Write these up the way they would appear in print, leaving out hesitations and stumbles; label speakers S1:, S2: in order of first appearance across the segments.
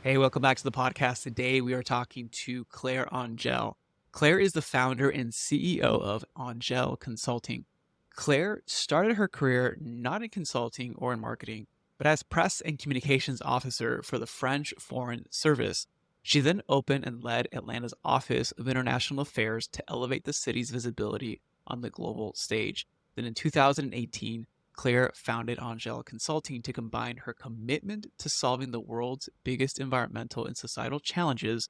S1: Hey, welcome back to the podcast. Today we are talking to Claire Angelle. Claire is the founder and CEO of Angelle Consulting. Claire started her career not in consulting or in marketing, but as press and communications officer for the French Foreign Service. She then opened and led Atlanta's Office of International Affairs to elevate the city's visibility on the global stage. Then in 2018, Claire founded Angelle Consulting to combine her commitment to solving the world's biggest environmental and societal challenges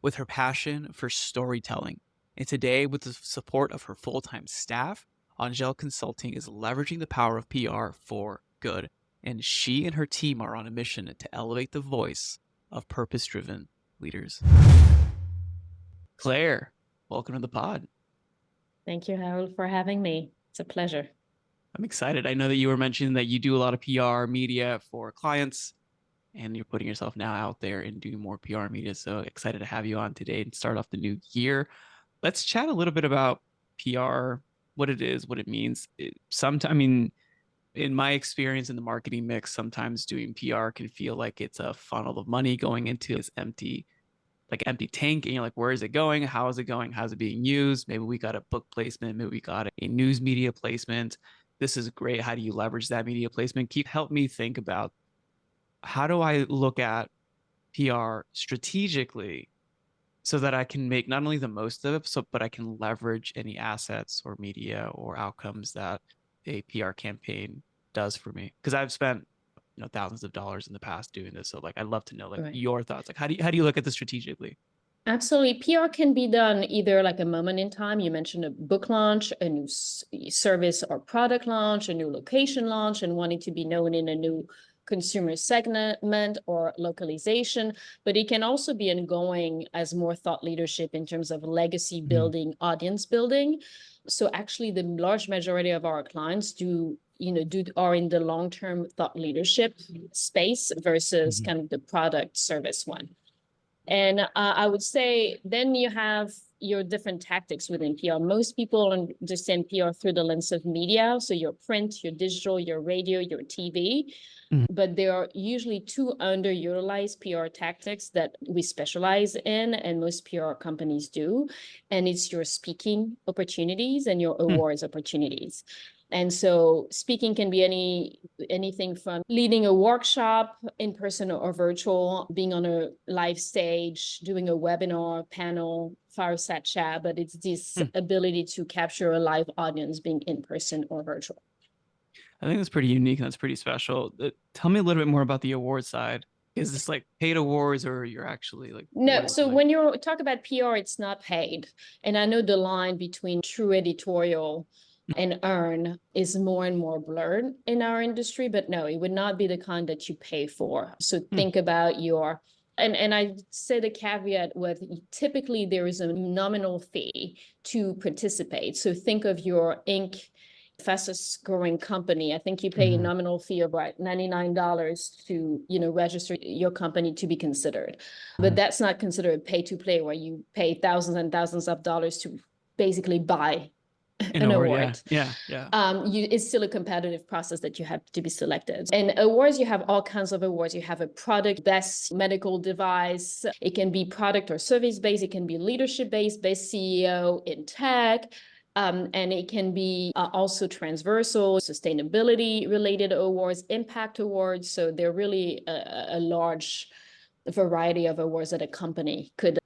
S1: with her passion for storytelling. And today, with the support of her full-time staff, Angelle Consulting is leveraging the power of PR for good. And she and her team are on a mission to elevate the voice of purpose-driven leaders. Claire, welcome to the pod.
S2: Thank you, Raul, for having me. It's a pleasure.
S1: I'm excited. I know that you were mentioning that you do a lot of PR media for clients and you're putting yourself now out there and doing more PR media. So excited to have you on today and start off the new year. Let's chat a little bit about PR, what it is, what it means. In my experience in the marketing mix, sometimes doing PR can feel like it's a funnel of money going into this empty tank, and you're like, where is it going? How is it going? How's it being used? Maybe we got a book placement, maybe we got a news media placement. This is great. How do you leverage that media placement? Help me think about, how do I look at PR strategically so that I can make not only the most of it, but I can leverage any assets or media or outcomes that a PR campaign does for me? Because I've spent thousands of dollars in the past doing this. So I'd love to know
S2: Right.
S1: your thoughts. How do you look at this strategically?
S2: Absolutely. PR can be done either like a moment in time. You mentioned a book launch, a new service or product launch, a new location launch, and wanting to be known in a new consumer segment or localization. But it can also be ongoing as more thought leadership in terms of legacy building, audience building. So actually, the large majority of our clients are in the long-term thought leadership space versus kind of the product service one. And I would say then you have your different tactics within PR. Most people understand PR through the lens of media. So your print, your digital, your radio, your TV. But there are usually two underutilized PR tactics that we specialize in, and most PR companies do. And it's your speaking opportunities and your awards opportunities. And so speaking can be anything from leading a workshop in person or virtual, being on a live stage, doing a webinar, panel, fireside chat, but it's this ability to capture a live audience being in person or virtual.
S1: I think that's pretty unique and that's pretty special. Tell me a little bit more about the award side. Is this like paid awards, or you're actually
S2: No, so when you talk about PR, it's not paid. And I know the line between true editorial and earn is more and more blurred in our industry, but no, it would not be the kind that you pay for. So think about and I say the caveat with, typically there is a nominal fee to participate. So think of your Inc. fastest growing company. I think you pay a nominal fee of $99 to register your company to be considered. But that's not considered pay to play, where you pay thousands and thousands of dollars to basically buy an award.
S1: Yeah.
S2: It's still a competitive process that you have to be selected. And awards, you have all kinds of awards. You have a product, best medical device. It can be product or service based. It can be leadership based, best CEO in tech. And it can be also transversal, sustainability related awards, impact awards. So they're really a large variety of awards that a company could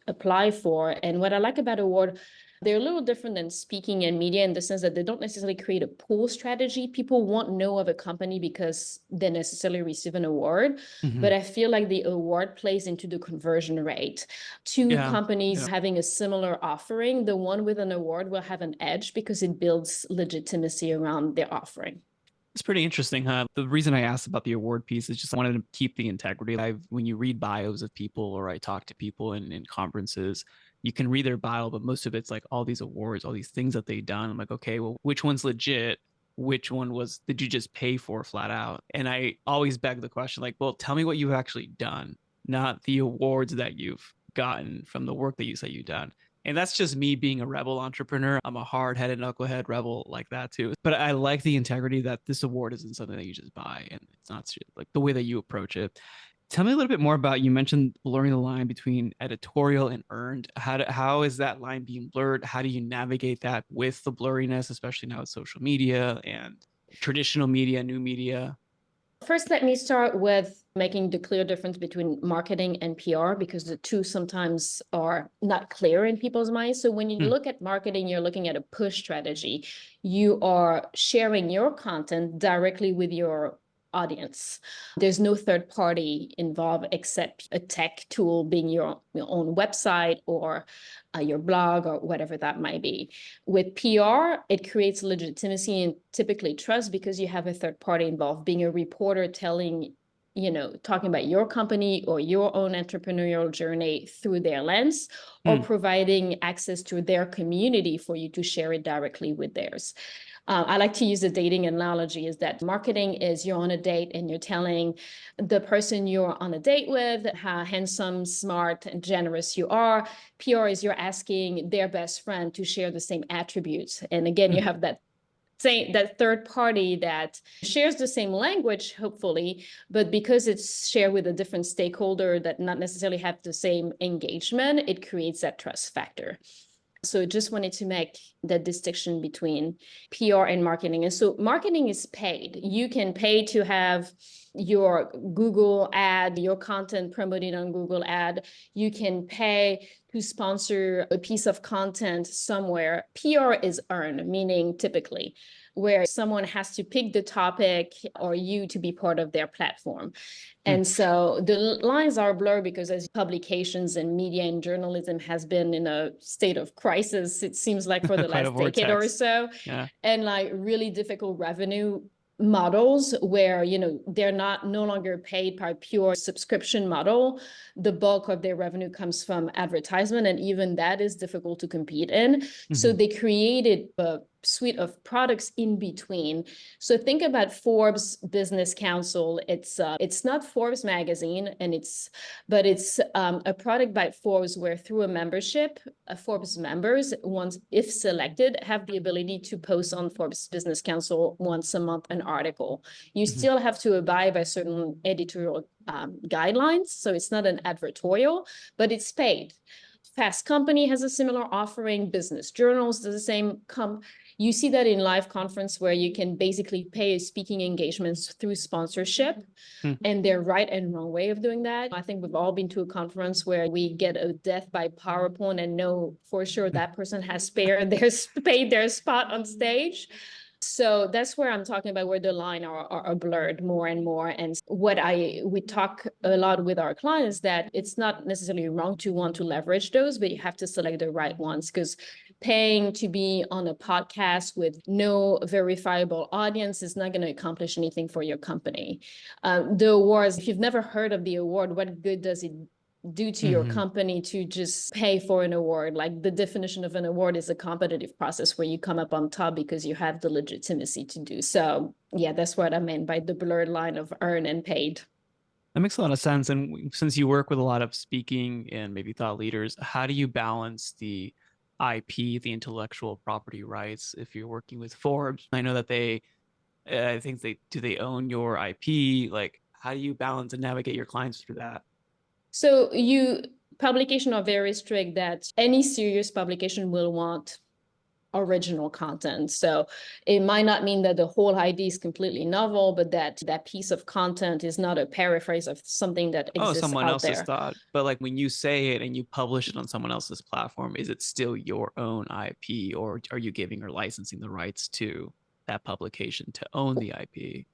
S2: apply for. And what I like about award, they're a little different than speaking and media in the sense that they don't necessarily create a pull strategy. People won't know of a company because they necessarily receive an award. But I feel like the award plays into the conversion rate. Two companies having a similar offering, the one with an award will have an edge because it builds legitimacy around their offering.
S1: It's pretty interesting, huh? The reason I asked about the award piece is just I wanted to keep the integrity. When you read bios of people, or I talk to people in conferences, you can read their bio, but most of it's like all these awards, all these things that they've done. I'm like, okay, well, which one's legit? Which one did you just pay for flat out? And I always beg the question, well, tell me what you've actually done, not the awards that you've gotten from the work that you say you've done. And that's just me being a rebel entrepreneur. I'm a hard-headed knucklehead rebel like that too. But I like the integrity that this award isn't something that you just buy, and it's not like the way that you approach it. Tell me a little bit more about, you mentioned blurring the line between editorial and earned. How is that line being blurred? How do you navigate that with the blurriness, especially now with social media and traditional media, new media?
S2: First, let me start with making the clear difference between marketing and PR because the two sometimes are not clear in people's minds. So when you
S1: Hmm.
S2: look at marketing, you're looking at a push strategy. You are sharing your content directly with your audience. There's no third party involved except a tech tool being your own website or your blog or whatever that might be. With PR, it creates legitimacy and typically trust because you have a third party involved, being a reporter telling, talking about your company or your own entrepreneurial journey through their lens, or
S1: Hmm.
S2: providing access to their community for you to share it directly with theirs. I like to use a dating analogy is that marketing is you're on a date and you're telling the person you're on a date with how handsome, smart, and generous you are. PR is you're asking their best friend to share the same attributes. And again, you
S1: Hmm.
S2: have that third party that shares the same language, hopefully, but because it's shared with a different stakeholder that not necessarily have the same engagement, it creates that trust factor. So just wanted to make the distinction between PR and marketing. And so marketing is paid. You can pay to have your Google ad, your content promoted on Google ad. You can pay to sponsor a piece of content somewhere. PR is earned, meaning typically where someone has to pick the topic or you to be part of their platform.
S1: Hmm.
S2: And so the lines are blurred because as publications and media and journalism has been in a state of crisis, it seems like for the
S1: Quite a
S2: last decade or
S1: vortex.
S2: so,
S1: Yeah.
S2: and like really difficult revenue models where they're not no longer paid by pure subscription model. The bulk of their revenue comes from advertisement, and even that is difficult to compete in. So
S1: Hmm.
S2: they created a suite of products in between. So think about Forbes Business Council. It's not Forbes magazine, and it's a product by Forbes where through a membership, Forbes members, once if selected, have the ability to post on Forbes Business Council once a month an article. You
S1: Hmm.
S2: still have to abide by certain editorial guidelines, so it's not an advertorial, but it's paid. Fast Company has a similar offering. Business Journals does the same. You see that in live conference where you can basically pay speaking engagements through sponsorship,
S1: Hmm.
S2: and their right and wrong way of doing that. I think we've all been to a conference where we get a death by PowerPoint and know for sure that person has paid their spot on stage. So that's where I'm talking about where the line are blurred more and more. And we talk a lot with our clients that it's not necessarily wrong to want to leverage those, but you have to select the right ones because paying to be on a podcast with no verifiable audience is not going to accomplish anything for your company. The awards, if you've never heard of the award, what good does it do to your
S1: Hmm.
S2: company to just pay for an award? Like the definition of an award is a competitive process where you come up on top because you have the legitimacy to do so. Yeah, that's what I meant by the blurred line of earned and paid.
S1: That makes a lot of sense. And since you work with a lot of speaking and maybe thought leaders, how do you balance the IP, the intellectual property rights, if you're working with Forbes? I know that I think they own your IP? Like, how do you balance and navigate your clients through that?
S2: So publication are very strict that any serious publication will want original content. So it might not mean that the whole idea is completely novel, but that piece of content is not a paraphrase of something that
S1: Oh,
S2: exists
S1: someone
S2: out
S1: else's
S2: there.
S1: thought. But like when you say it and you publish it on someone else's platform, is it still your own IP, or are you giving or licensing the rights to that publication to own the IP?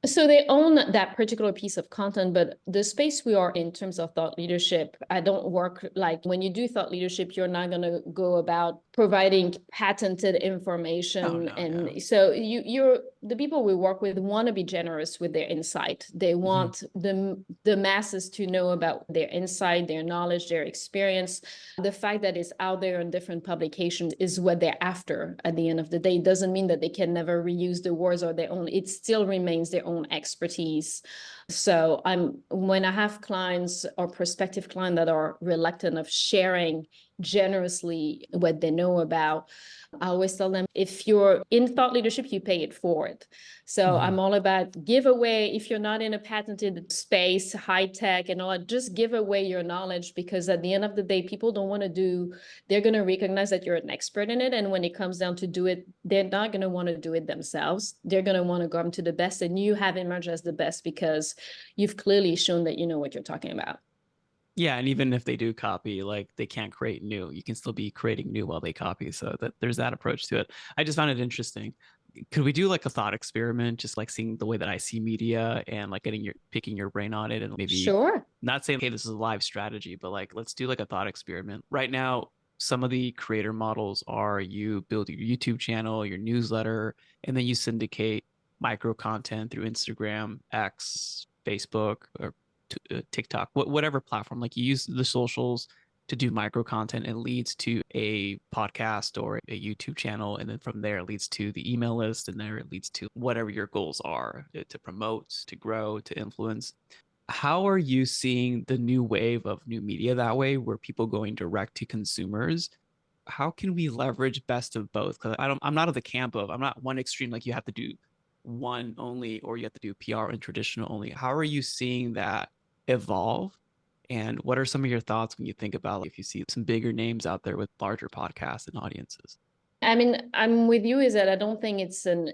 S2: So they own that particular piece of content, but the space we are in terms of thought leadership, I don't work like when you do thought leadership, you're not going to go about providing patented
S1: Oh
S2: information.
S1: no, yeah.
S2: And so you're the people we work with want to be generous with their insight. They
S1: Hmm.
S2: want the masses to know about their insight, their knowledge, their experience. The fact that it's out there in different publications is what they're after at the end of the day. It doesn't mean that they can never reuse the words or their own, it still remains their own expertise. So when I have clients or prospective clients that are reluctant of sharing generously what they know about. I always tell them, if you're in thought leadership, you pay it forward. So
S1: Mhm.
S2: I'm all about give away. If you're not in a patented space, high tech and all that, just give away your knowledge, because at the end of the day, people don't want to do, they're going to recognize that you're an expert in it. And when it comes down to do it, they're not going to want to do it themselves. They're going to want to come to the best, and you have emerged as the best because you've clearly shown that you know what you're talking about.
S1: Yeah, and even if they do copy, like they can't create new. You can still be creating new while they copy. So that there's that approach to it. I just found it interesting. Could we do like a thought experiment, just like seeing the way that I see media and like getting your picking your brain on it, and maybe
S2: Sure.
S1: not saying, okay, this is a live strategy, but like let's do like a thought experiment. Right now, some of the creator models are you build your YouTube channel, your newsletter, and then you syndicate micro content through Instagram, X, Facebook, or TikTok, whatever platform. Like you use the socials to do micro content, and leads to a podcast or a YouTube channel. And then from there, it leads to the email list. And there it leads to whatever your goals are to promote, to grow, to influence. How are you seeing the new wave of new media that way, where people going direct to consumers? How can we leverage best of both? Because I'm not of the camp of, I'm not one extreme, like you have to do one only or you have to do PR and traditional only. How are you seeing that evolve? And what are some of your thoughts when you think about, like, if you see some bigger names out there with larger podcasts and audiences?
S2: I mean, I'm with you, is that I don't think it's an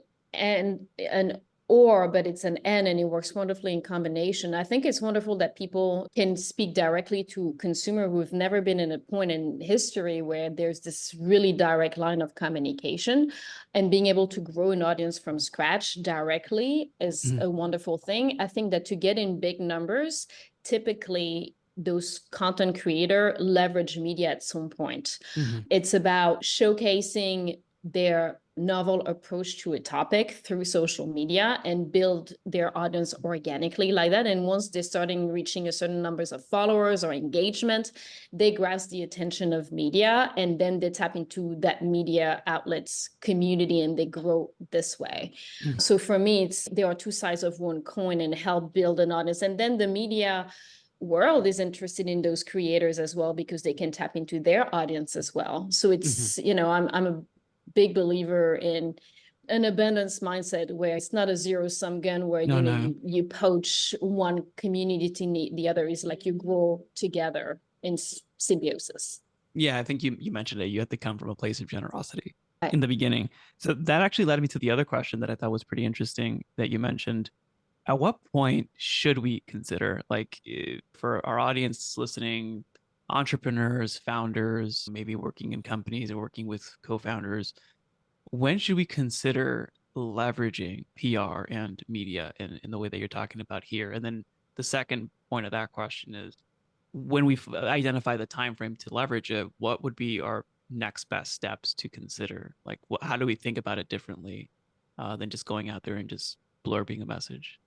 S2: or, but it's an and it works wonderfully in combination. I think it's wonderful that people can speak directly to consumer who've never been in a point in history where there's this really direct line of communication, and being able to grow an audience from scratch directly is
S1: Mm-hmm.
S2: a wonderful thing. I think that to get in big numbers, typically those content creator leverage media at some point.
S1: Mm-hmm.
S2: It's about showcasing their novel approach to a topic through social media and build their audience organically like that. And once they're starting reaching a certain numbers of followers or engagement, they grasp the attention of media, and then they tap into that media outlets community and they grow this way. So for me, it's there are two sides of one coin, and help build an audience. And then the media world is interested in those creators as well, because they can tap into their audience as well. So
S1: Mm-hmm.
S2: it's, I'm a big believer in an abundance mindset where it's not a zero sum gun where
S1: No, no.
S2: you poach one community to need the other. Is like you grow together in symbiosis.
S1: Yeah, I think you mentioned it. You have to come from a place of generosity
S2: Right.
S1: in the beginning. So that actually led me to the other question that I thought was pretty interesting that you mentioned. At what point should we consider, like, for our audience listening, entrepreneurs, founders, maybe working in companies or working with co-founders, when should we consider leveraging PR and media in the way that you're talking about here? And then the second point of that question is, when we identify the time frame to leverage it, what would be our next best steps to consider? Like, how do we think about it differently than just going out there and just blurbing a message?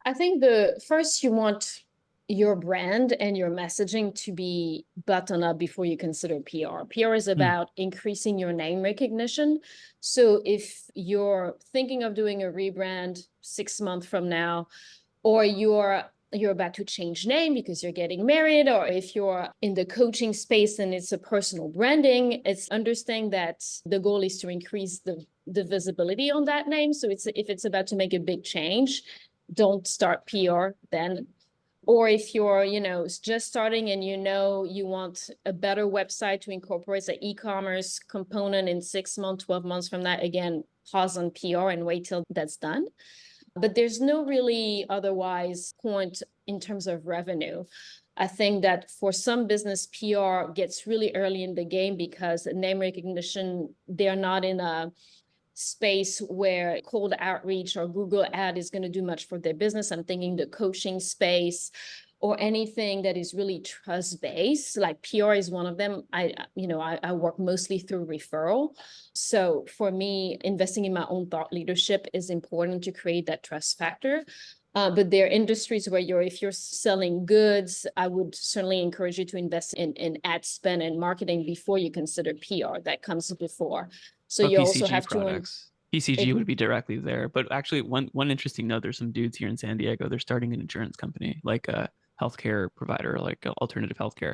S2: I think the first you want your brand and your messaging to be buttoned up before you consider PR. PR is
S1: Mm,
S2: about increasing your name recognition. So if you're thinking of doing a rebrand 6 months from now, or you're about to change name because you're getting married, or if you're in the coaching space and it's a personal branding, it's understanding that the goal is to increase the visibility on that name. So it's if it's about to make a big change, don't start PR then. Or if you're, just starting and you want a better website to incorporate the e-commerce component in 6 months, 12 months from that, again, pause on PR and wait till that's done. But there's no really otherwise point in terms of revenue. I think that for some business, PR gets really early in the game because name recognition, they're not in a space where cold outreach or Google ad is going to do much for their business. I'm thinking the coaching space or anything that is really trust based, like PR is one of them. I work mostly through referral. So for me, investing in my own thought leadership is important to create that trust factor. But there are industries where if you're selling goods, I would certainly encourage you to invest in ad spend and marketing before you consider PR. That comes before. So
S1: but
S2: you also
S1: PCG
S2: have to
S1: products, PCG would be directly there. But actually, one interesting note: there's some dudes here in San Diego. They're starting an insurance company, like a healthcare provider, like alternative healthcare.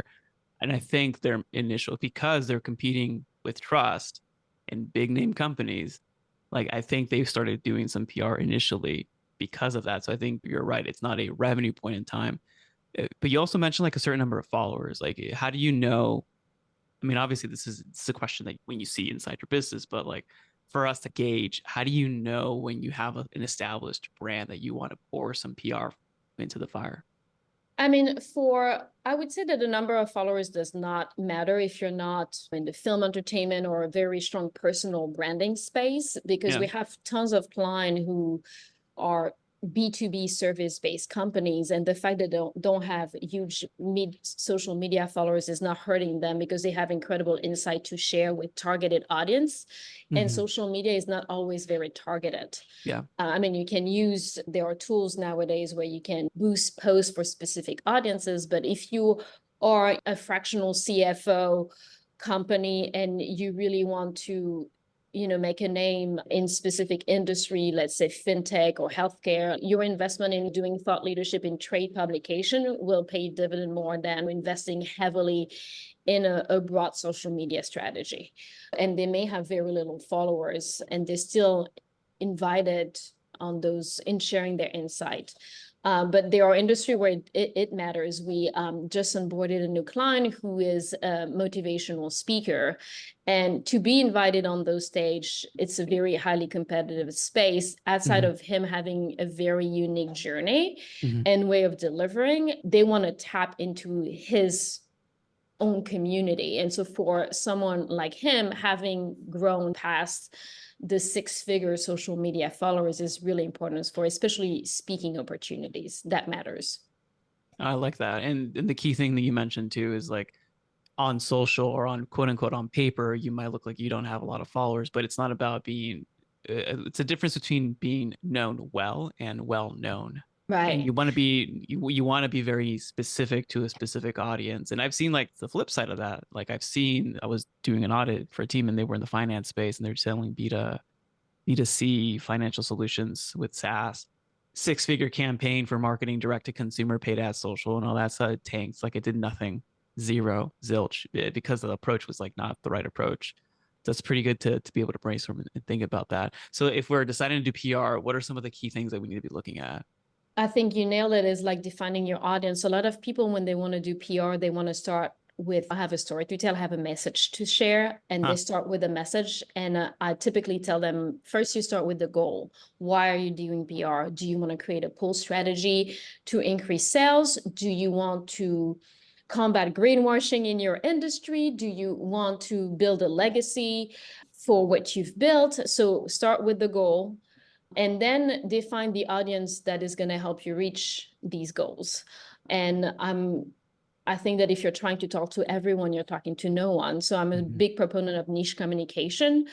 S1: And I think their initial, because they're competing with trust and big name companies, like I think they started doing some PR initially because of that. So I think you're right. It's not a revenue point in time. But you also mentioned like a certain number of followers. Like, how do you know? I mean, obviously, this is a question that when you see inside your business, but like for us to gauge, how do you know when you have an established brand that you want to pour some PR into the fire?
S2: I mean, I would say that the number of followers does not matter if you're not in the film entertainment or a very strong personal branding space, because
S1: Yeah.
S2: we have tons of clients who are B2B service-based companies, and the fact that they don't have huge social media followers is not hurting them because they have incredible insight to share with targeted audience. And
S1: Hmm.
S2: social media is not always very targeted.
S1: Yeah.
S2: I mean, there are tools nowadays where you can boost posts for specific audiences, but if you are a fractional CFO company and you really want to make a name in specific industry, let's say fintech or healthcare, your investment in doing thought leadership in trade publication will pay dividend more than investing heavily in a broad social media strategy. And they may have very little followers and they're still invited on those in sharing their insight. But there are industry where it matters. We just onboarded a new client who is a motivational speaker. And to be invited on those stage, it's a very highly competitive space. Outside
S1: Hmm.
S2: of him having a very unique journey
S1: Hmm.
S2: and way of delivering, they want to tap into his own community. And so for someone like him, having grown past the six-figure social media followers is really important for especially speaking opportunities. That matters.
S1: I like that. And the key thing that you mentioned too is like on social or on quote unquote on paper, you might look like you don't have a lot of followers, but it's not about being, it's a difference between being known well and well known. And
S2: Right.
S1: you want to be very specific to a specific audience. And I've seen like the flip side of that. Like I was doing an audit for a team and they were in the finance space and they're selling B2C financial solutions with SaaS. Six-figure campaign for marketing direct to consumer, paid ads, social, and all that stuff. It tanks. Like it did nothing, zero, zilch, because the approach was like not the right approach. So it's pretty good to be able to brainstorm and think about that. So if we're deciding to do PR, what are some of the key things that we need to be looking at?
S2: I think you nailed it, is like defining your audience. A lot of people, when they want to do PR, they want to start with, I have a story to tell, I have a message to share, and they
S1: Huh.
S2: start with a message. And I typically tell them, first, you start with the goal. Why are you doing PR? Do you want to create a pull strategy to increase sales? Do you want to combat greenwashing in your industry? Do you want to build a legacy for what you've built? So start with the goal and then define the audience that is going to help you reach these goals. And I think that if you're trying to talk to everyone, you're talking to no one. So I'm a
S1: Mm-hmm.
S2: big proponent of niche communication.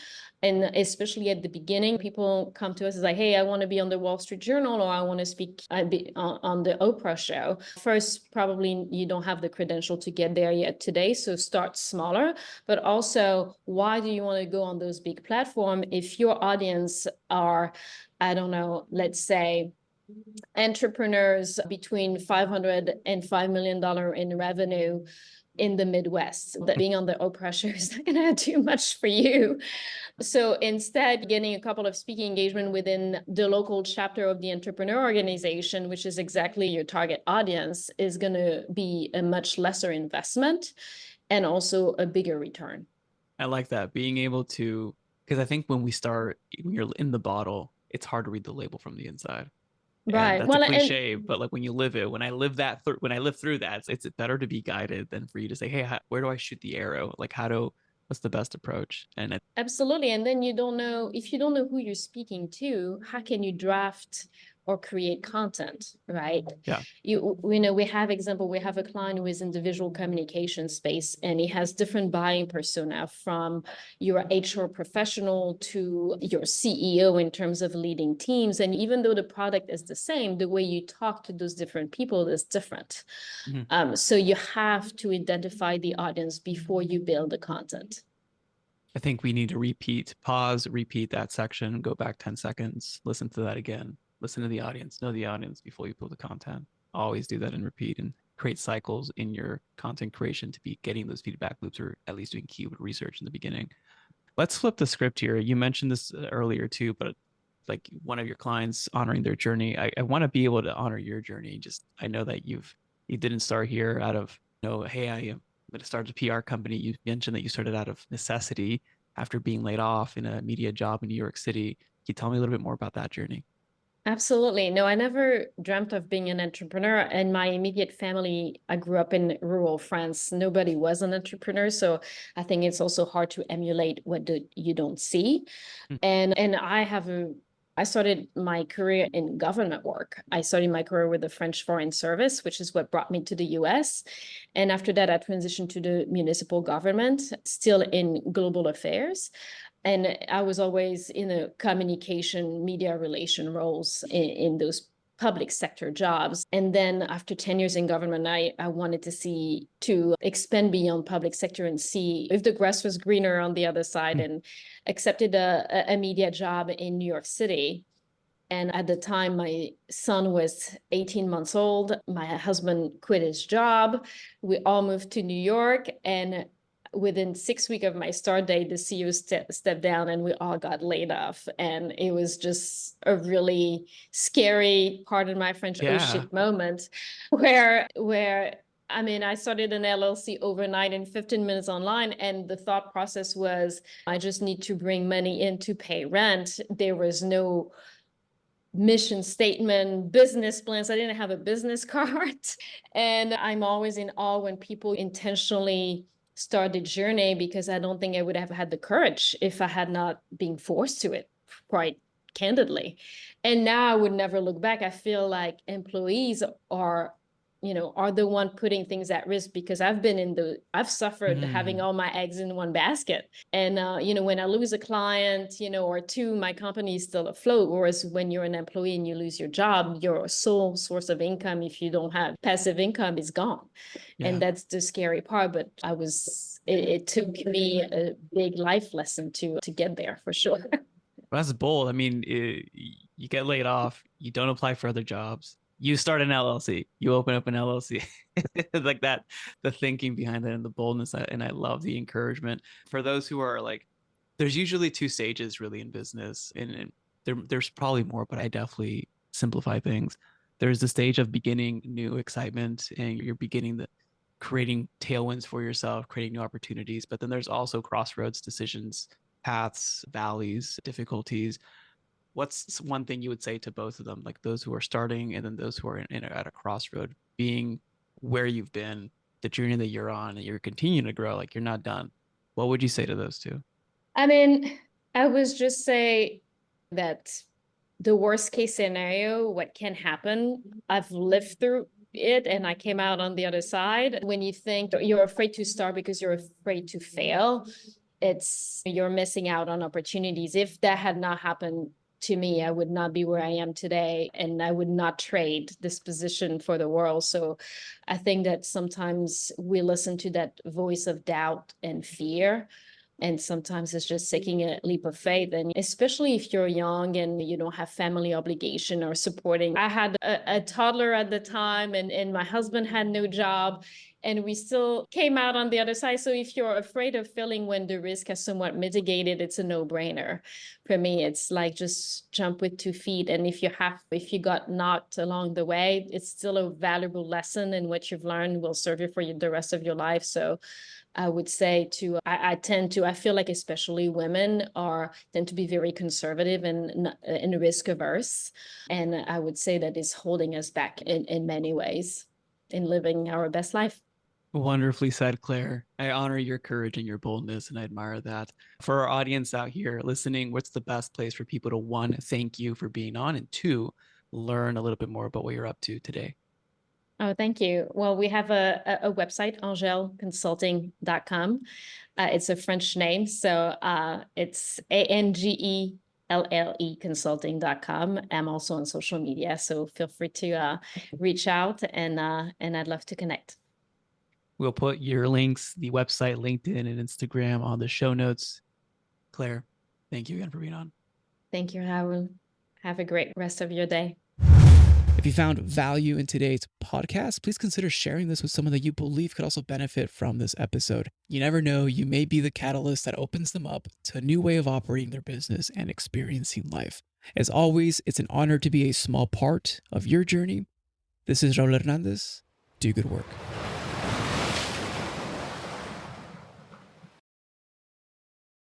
S2: And especially at the beginning, people come to us as like, hey, I want to be on the Wall Street Journal, or I want to speak on the Oprah show. First, probably you don't have the credential to get there yet today. So start smaller. But also, why do you want to go on those big platforms if your audience are, I don't know, let's say entrepreneurs between 500 and $5 million in revenue in the Midwest? That being on the Oprah show is not going to do much for you. So instead, getting a couple of speaking engagement within the local chapter of the entrepreneur organization, which is exactly your target audience, is going to be a much lesser investment and also a bigger return.
S1: I like that being able to, because I think when you're in the bottle, it's hard to read the label from the inside. And
S2: Right.
S1: that's a
S2: Well, and
S1: cliche, but like when you live it, when I live through that, it's better to be guided than for you to say, hey, where do I shoot the arrow? Like what's the best approach? And
S2: absolutely. And then you don't know, if you don't know who you're speaking to, how can you draft or create content, right?
S1: yeah.
S2: We have we have a client who is in the visual communication space, and he has different buying persona, from your HR professional to your CEO in terms of leading teams. And even though the product is the same, the way you talk to those different people is different.
S1: Mhm.
S2: So you have to identify the audience before you build the content.
S1: I think we need to pause, repeat that section, go back 10 seconds, listen to that again, listen to the audience, know the audience before you pull the content. Always do that and repeat. And create cycles in your content creation to be getting those feedback loops or at least doing keyword research in the beginning. Let's flip the script here. You mentioned this earlier too, but like one of your clients honoring their journey, I want to be able to honor your journey. Just I know that you didn't start here out of hey, I am going to start a PR company. You mentioned that you started out of necessity after being laid off in a media job in New York City. Can you tell me a little bit more about that journey?
S2: Absolutely. No, I never dreamt of being an entrepreneur. And my immediate family, I grew up in rural France. Nobody was an entrepreneur. So I think it's also hard to emulate what you don't see.
S1: Hmm.
S2: And I started my career in government work. I started my career with the French Foreign Service, which is what brought me to the US. And after that, I transitioned to the municipal government, still in global affairs. And I was always in a communication, media relation roles in those public sector jobs. And then after 10 years in government, I wanted to expand beyond public sector and see if the grass was greener on the other side, and accepted a media job in New York City. And at the time, my son was 18 months old. My husband quit his job. We all moved to New York. And within 6 weeks of my start date, the CEO stepped down and we all got laid off. And it was just a really scary, pardon my French, oh
S1: Yeah.
S2: shit moment where I mean, I started an LLC overnight in 15 minutes online. And the thought process was, I just need to bring money in to pay rent. There was no mission statement, business plans. I didn't have a business card. And I'm always in awe when people intentionally start the journey, because I don't think I would have had the courage if I had not been forced to it, quite candidly. And now I would never look back. I feel like employees are the one putting things at risk, because I've suffered having all my eggs in one basket. And, when I lose a client, or two, my company is still afloat. Whereas when you're an employee and you lose your job, your sole source of income, if you don't have passive income, is gone.
S1: Yeah.
S2: And that's the scary part. But it took me a big life lesson to get there, for sure.
S1: Well, that's bold. I mean, you get laid off, you don't apply for other jobs, you start an LLC, you open up an LLC. Like that, the thinking behind that and the boldness. And I love the encouragement for those who are like, there's usually two stages really in business. And there's probably more, but I definitely simplify things. There's the stage of beginning new excitement and you're beginning the creating tailwinds for yourself, creating new opportunities. But then there's also crossroads decisions, paths, valleys, difficulties. What's one thing you would say to both of them, like those who are starting and then those who are at a crossroad, being where you've been, the journey that you're on, and you're continuing to grow, like you're not done? What would you say to those two?
S2: I mean, I was just say that the worst case scenario, what can happen, I've lived through it and I came out on the other side. When you think you're afraid to start because you're afraid to fail, you're missing out on opportunities. If that had not happened to me, I would not be where I am today, and I would not trade this position for the world. So I think that sometimes we listen to that voice of doubt and fear, and sometimes it's just taking a leap of faith. And especially if you're young and you don't have family obligation or supporting. I had a toddler at the time, and my husband had no job, and we still came out on the other side. So if you're afraid of failing when the risk has somewhat mitigated, it's a no-brainer. For me, it's like just jump with 2 feet. And if you got knocked along the way, it's still a valuable lesson, and what you've learned will serve you for the rest of your life. So I would say I feel like especially women tend to be very conservative and risk averse. And I would say that is holding us back in many ways in living our best life.
S1: Wonderfully said, Claire. I honor your courage and your boldness, and I admire that. For our audience out here listening, what's the best place for people to, one, thank you for being on, and two, learn a little bit more about what you're up to today?
S2: Oh, thank you. Well, we have a website, angelleconsulting.com. It's a French name, so it's ANGELLE consulting.com. I'm also on social media, so feel free to reach out, and I'd love to connect.
S1: We'll put your links, the website, LinkedIn, and Instagram on the show notes. Claire, thank you again for being on.
S2: Thank you, Raul. Have a great rest of your day.
S1: If If you found value in today's podcast, please consider sharing this with someone that you believe could also benefit from this episode. You never know, you may be the catalyst that opens them up to a new way of operating their business and experiencing life. As always, it's an honor to be a small part of your journey. This is Raul Hernandez. Do good work.